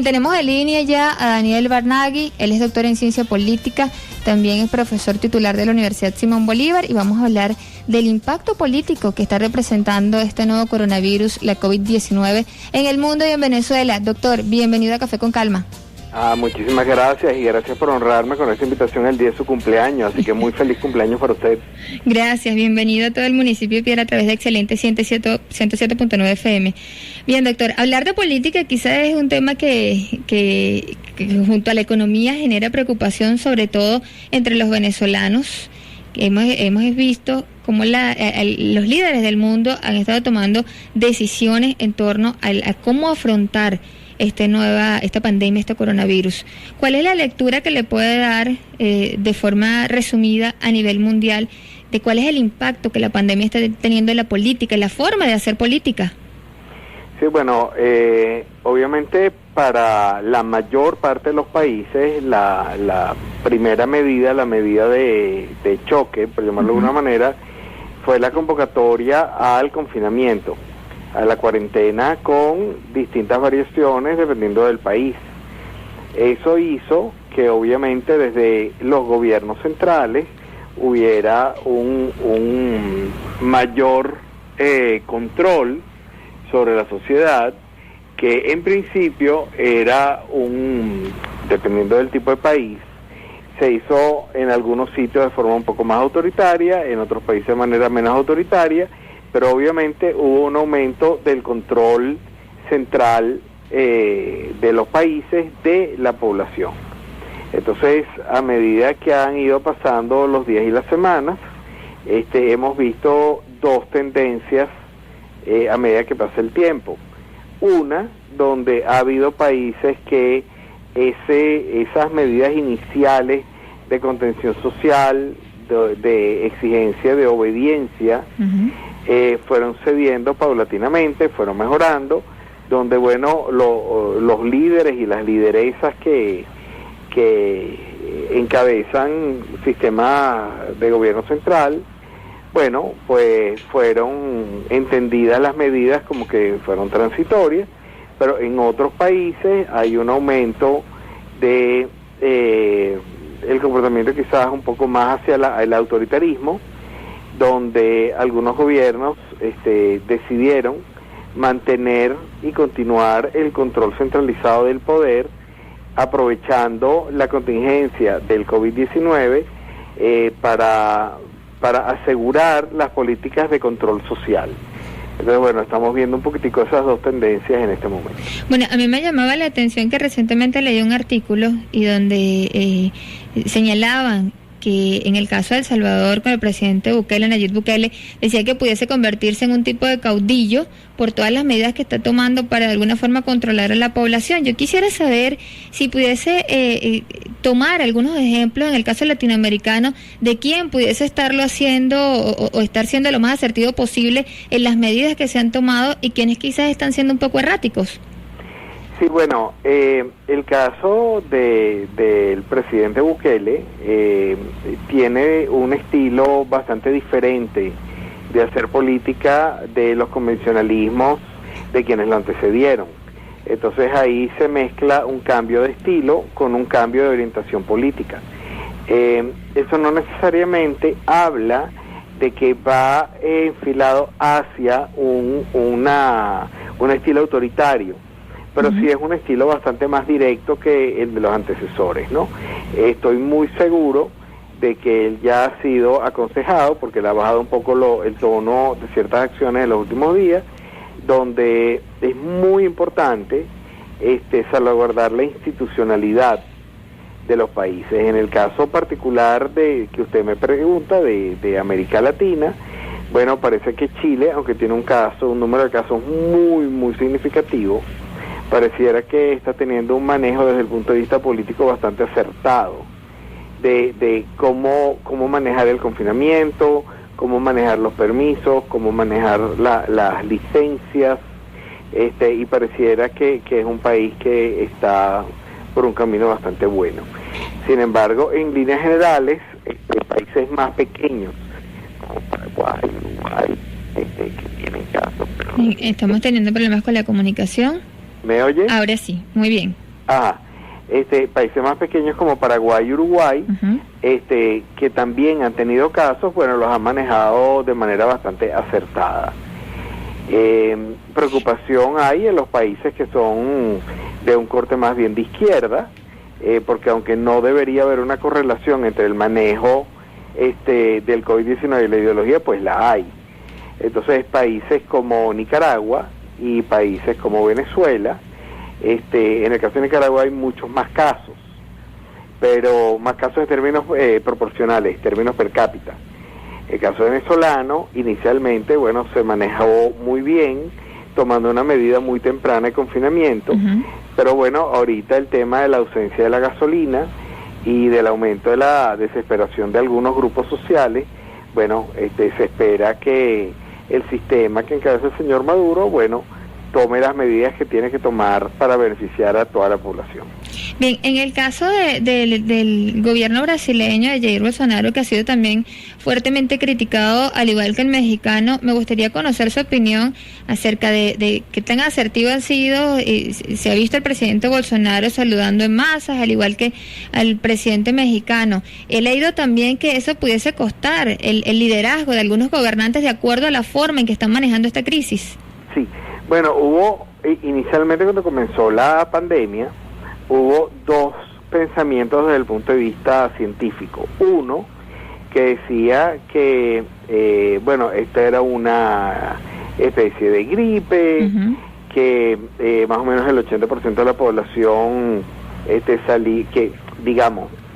Bien, tenemos en línea ya a Daniel Barnaghi. Él es doctor en ciencia política, también es profesor titular de la Universidad Simón Bolívar, y vamos a hablar del impacto político que está representando este nuevo coronavirus, la COVID-19, en el mundo y en Venezuela. Doctor, bienvenido a Café con Calma. Muchísimas gracias, y gracias por honrarme con esta invitación el día de su cumpleaños, así que muy feliz cumpleaños para usted. Gracias, bienvenido a todo el municipio de Piedra a través de Excelente 107.9 FM. Bien, doctor, hablar de política quizás es un tema que junto a la economía genera preocupación, sobre todo entre los venezolanos. Hemos visto cómo los líderes del mundo han estado tomando decisiones en torno a cómo afrontar esta pandemia, este coronavirus. ¿Cuál es la lectura que le puede dar de forma resumida a nivel mundial de cuál es el impacto que la pandemia está teniendo en la política, en la forma de hacer política? Sí, bueno, obviamente para la mayor parte de los países la primera medida, la medida de choque, por llamarlo de alguna manera, fue la convocatoria al confinamiento, a la cuarentena, con distintas variaciones dependiendo del país. Eso hizo que obviamente desde los gobiernos centrales hubiera un mayor control sobre la sociedad, que en principio era dependiendo del tipo de país, se hizo en algunos sitios de forma un poco más autoritaria, en otros países de manera menos autoritaria, pero obviamente hubo un aumento del control central de los países de la población. Entonces, a medida que han ido pasando los días y las semanas, hemos visto dos tendencias a medida que pasa el tiempo. Una, donde ha habido países que esas medidas iniciales de contención social, de exigencia, de obediencia, fueron cediendo paulatinamente, fueron mejorando, donde los líderes y las lideresas que encabezan sistemas de gobierno central, bueno, pues fueron entendidas las medidas como que fueron transitorias, pero en otros países hay un aumento de el comportamiento quizás un poco más hacia el autoritarismo, donde algunos gobiernos decidieron mantener y continuar el control centralizado del poder, aprovechando la contingencia del COVID-19 para asegurar las políticas de control social. Entonces, bueno, estamos viendo un poquitico esas dos tendencias en este momento. Bueno, a mí me llamaba la atención que recientemente leí un artículo y donde señalaban que en el caso de El Salvador, con el presidente Bukele, Nayib Bukele, decía que pudiese convertirse en un tipo de caudillo por todas las medidas que está tomando para de alguna forma controlar a la población. Yo quisiera saber si pudiese tomar algunos ejemplos en el caso latinoamericano de quién pudiese estarlo haciendo o estar siendo lo más asertivo posible en las medidas que se han tomado y quienes quizás están siendo un poco erráticos. Sí, bueno, el caso del presidente Bukele tiene un estilo bastante diferente de hacer política de los convencionalismos de quienes lo antecedieron. Entonces ahí se mezcla un cambio de estilo con un cambio de orientación política. Eso no necesariamente habla de que va enfilado hacia un estilo autoritario, pero sí es un estilo bastante más directo que el de los antecesores, ¿no? Estoy muy seguro de que él ya ha sido aconsejado, porque le ha bajado un poco el tono de ciertas acciones en los últimos días, donde es muy importante salvaguardar la institucionalidad de los países. En el caso particular que usted me pregunta, de América Latina, bueno, parece que Chile, aunque tiene un número de casos muy, muy significativo, pareciera que está teniendo un manejo desde el punto de vista político bastante acertado de cómo manejar el confinamiento, cómo manejar los permisos, cómo manejar las licencias, y pareciera que es un país que está por un camino bastante bueno. Sin embargo, en líneas generales, países más pequeños, como Paraguay, Uruguay, que tienen casos. Estamos teniendo problemas con la comunicación. ¿Me oye? Ahora sí, muy bien. países más pequeños como Paraguay y Uruguay, que también han tenido casos, bueno, los han manejado de manera bastante acertada. Preocupación hay en los países que son de un corte más bien de izquierda, porque aunque no debería haber una correlación entre el manejo del COVID-19 y la ideología, pues la hay. Entonces países como Nicaragua y países como Venezuela, en el caso de Nicaragua hay muchos más casos, pero más casos en términos proporcionales, términos per cápita. El caso venezolano, inicialmente, bueno, se manejó muy bien, tomando una medida muy temprana de confinamiento, pero bueno, ahorita el tema de la ausencia de la gasolina y del aumento de la desesperación de algunos grupos sociales, bueno, se espera que el sistema que encabeza el señor Maduro, bueno, tome las medidas que tiene que tomar para beneficiar a toda la población. Bien, en el caso del gobierno brasileño de Jair Bolsonaro, que ha sido también fuertemente criticado, al igual que el mexicano, me gustaría conocer su opinión acerca de qué tan asertivo ha sido. Se ha visto al presidente Bolsonaro saludando en masas, al igual que al presidente mexicano. He leído también que eso pudiese costar el liderazgo de algunos gobernantes de acuerdo a la forma en que están manejando esta crisis. Sí, bueno, hubo, inicialmente cuando comenzó la pandemia, hubo dos pensamientos desde el punto de vista científico. Uno, que decía que, esta era una especie de gripe, que más o menos el 80% de la población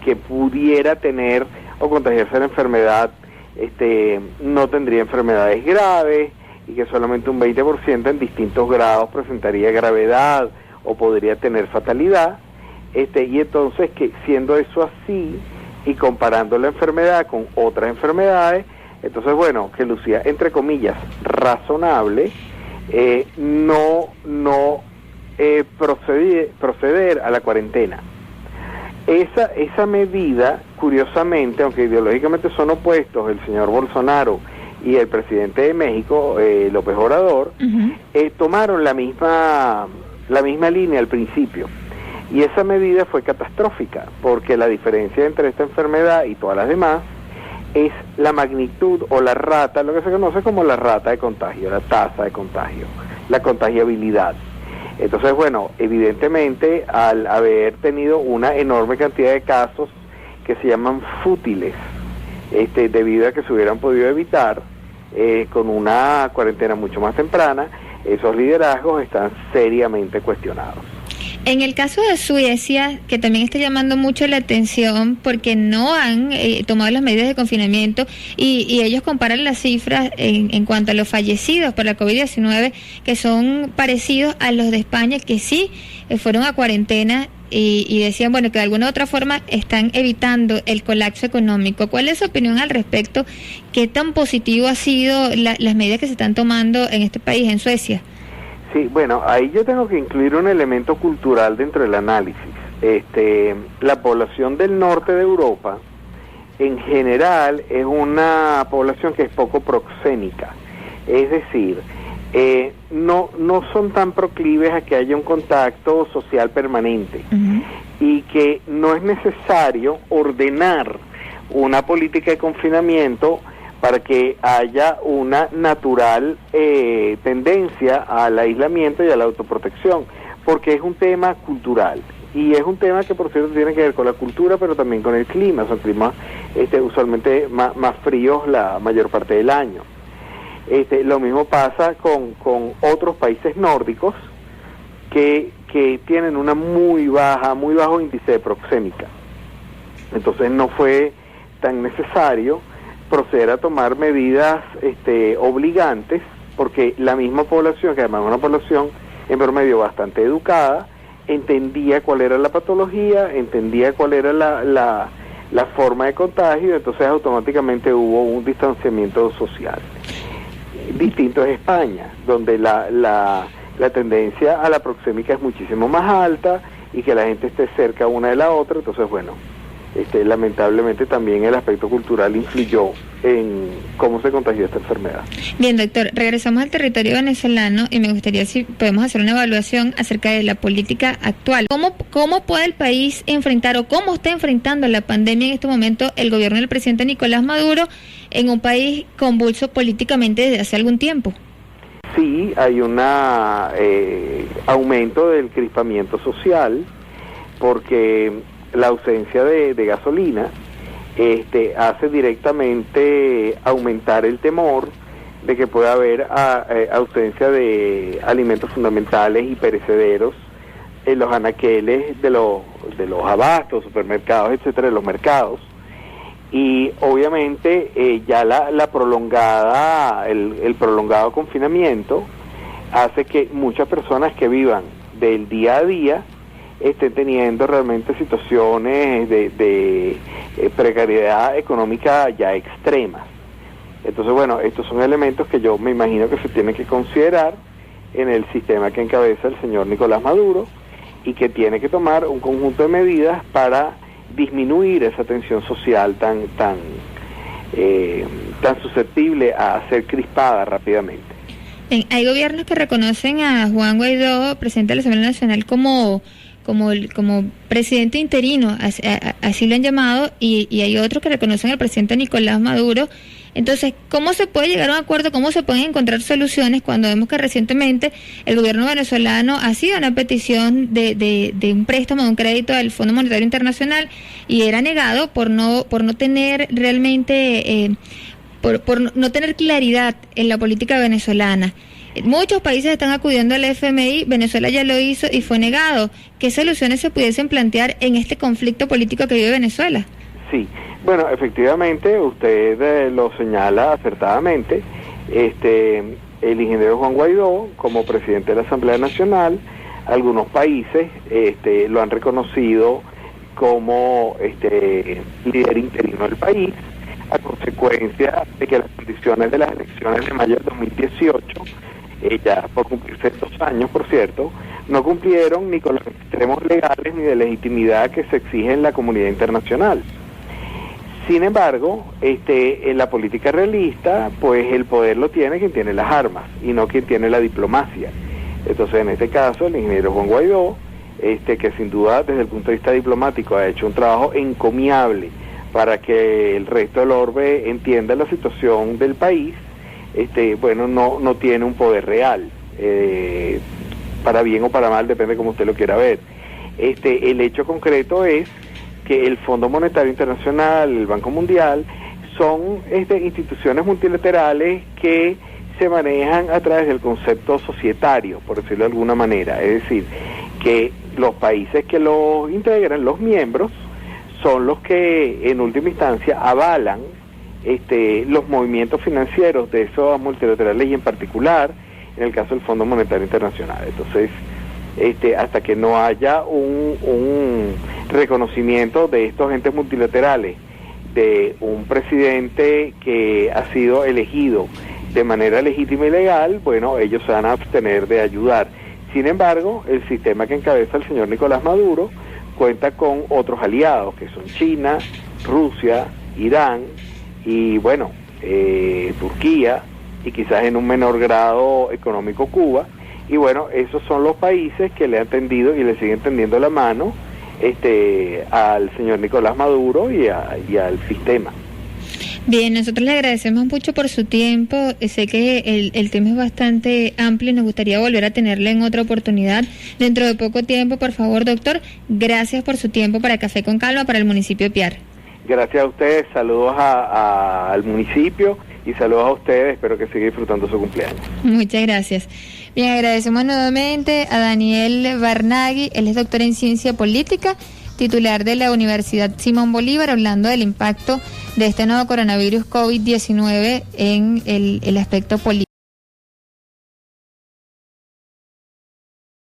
que pudiera tener o contagiarse de la enfermedad, no tendría enfermedades graves, y que solamente un 20% en distintos grados presentaría gravedad o podría tener fatalidad, y entonces que siendo eso así y comparando la enfermedad con otras enfermedades, entonces bueno, que lucía entre comillas razonable proceder a la cuarentena. Esa medida, curiosamente, aunque ideológicamente son opuestos el señor Bolsonaro y el presidente de México, López Obrador, tomaron la misma línea al principio. Y esa medida fue catastrófica, porque la diferencia entre esta enfermedad y todas las demás es la magnitud o la rata, lo que se conoce como la rata de contagio, la tasa de contagio, la contagiabilidad. Entonces, bueno, evidentemente, al haber tenido una enorme cantidad de casos que se llaman fútiles, debido a que se hubieran podido evitar con una cuarentena mucho más temprana, esos liderazgos están seriamente cuestionados. En el caso de Suecia, que también está llamando mucho la atención porque no han tomado las medidas de confinamiento y ellos comparan las cifras en cuanto a los fallecidos por la COVID-19, que son parecidos a los de España, que sí fueron a cuarentena y decían, bueno, que de alguna u otra forma están evitando el colapso económico. ¿Cuál es su opinión al respecto? ¿Qué tan positivo ha sido las medidas que se están tomando en este país, en Suecia? Sí, bueno, ahí yo tengo que incluir un elemento cultural dentro del análisis. La población del norte de Europa, en general, es una población que es poco proxémica. Es decir, no son tan proclives a que haya un contacto social permanente, y que no es necesario ordenar una política de confinamiento para que haya una natural tendencia al aislamiento y a la autoprotección, porque es un tema cultural, y es un tema que por cierto tiene que ver con la cultura, pero también con el clima. Son climas usualmente más fríos la mayor parte del año. Lo mismo pasa con otros países nórdicos que tienen una muy bajo índice de proxémica. Entonces no fue tan necesario proceder a tomar medidas obligantes, porque la misma población, que además es una población en promedio bastante educada, entendía cuál era la patología, entendía cuál era la forma de contagio, entonces automáticamente hubo un distanciamiento social. Distinto es España, donde la tendencia a la proxémica es muchísimo más alta y que la gente esté cerca una de la otra, entonces bueno, lamentablemente también el aspecto cultural influyó en cómo se contagió esta enfermedad. Bien, doctor, regresamos al territorio venezolano y me gustaría si podemos hacer una evaluación acerca de la política actual. ¿Cómo puede el país enfrentar o cómo está enfrentando la pandemia en este momento el gobierno del presidente Nicolás Maduro en un país convulso políticamente desde hace algún tiempo? Sí, hay un aumento del crispamiento social porque la ausencia de gasolina hace directamente aumentar el temor de que pueda haber ausencia de alimentos fundamentales y perecederos en los anaqueles de los abastos, supermercados, etcétera, de los mercados. Y obviamente ya la prolongada, el prolongado confinamiento hace que muchas personas que vivan del día a día estén teniendo realmente situaciones de precariedad económica ya extremas. Entonces, bueno, estos son elementos que yo me imagino que se tienen que considerar en el sistema que encabeza el señor Nicolás Maduro y que tiene que tomar un conjunto de medidas para disminuir esa tensión social tan susceptible a ser crispada rápidamente. Hay gobiernos que reconocen a Juan Guaidó, presidente de la Asamblea Nacional, como presidente interino, así lo han llamado, y hay otros que reconocen al presidente Nicolás Maduro. Entonces, ¿cómo se puede llegar a un acuerdo? ¿Cómo se pueden encontrar soluciones cuando vemos que recientemente el gobierno venezolano ha sido una petición de un préstamo, de un crédito del Fondo Monetario Internacional y era negado por no tener realmente, por no tener claridad en la política venezolana? Muchos países están acudiendo al FMI, Venezuela ya lo hizo y fue negado. ¿Qué soluciones se pudiesen plantear en este conflicto político que vive Venezuela? Sí, bueno, efectivamente, usted lo señala acertadamente. El ingeniero Juan Guaidó, como presidente de la Asamblea Nacional, algunos países lo han reconocido como líder interino del país, a consecuencia de que las condiciones de las elecciones de mayo del 2018, ya por cumplirse 2 años, por cierto, no cumplieron ni con los extremos legales ni de legitimidad que se exige en la comunidad internacional. Sin embargo, en la política realista, pues el poder lo tiene quien tiene las armas y no quien tiene la diplomacia. Entonces, en este caso, el ingeniero Juan Guaidó, que sin duda desde el punto de vista diplomático ha hecho un trabajo encomiable para que el resto del orbe entienda la situación del país, bueno, no tiene un poder real, para bien o para mal, depende como usted lo quiera ver. El hecho concreto es que el Fondo Monetario Internacional, el Banco Mundial, son instituciones multilaterales que se manejan a través del concepto societario, por decirlo de alguna manera, es decir, que los países que los integran, los miembros, son los que en última instancia avalan los movimientos financieros de esos multilaterales y en particular en el caso del Fondo Monetario Internacional. Entonces, hasta que no haya un reconocimiento de estos entes multilaterales, de un presidente que ha sido elegido de manera legítima y legal, bueno, ellos se van a abstener de ayudar. Sin embargo, el sistema que encabeza el señor Nicolás Maduro cuenta con otros aliados, que son China, Rusia, Irán y, bueno, Turquía, y quizás en un menor grado económico Cuba. Y bueno, esos son los países que le han tendido y le siguen tendiendo la mano al señor Nicolás Maduro y al sistema. Bien, nosotros le agradecemos mucho por su tiempo. Sé que el tema es bastante amplio y nos gustaría volver a tenerle en otra oportunidad dentro de poco tiempo. Por favor, doctor, gracias por su tiempo para Café con Calma, para el municipio de Piar. Gracias a ustedes, saludos al municipio y saludos a ustedes, espero que sigan disfrutando su cumpleaños. Muchas gracias. Bien, agradecemos nuevamente a Daniel Barnaghi, él es doctor en Ciencia Política, titular de la Universidad Simón Bolívar, hablando del impacto de este nuevo coronavirus COVID-19 en el aspecto político.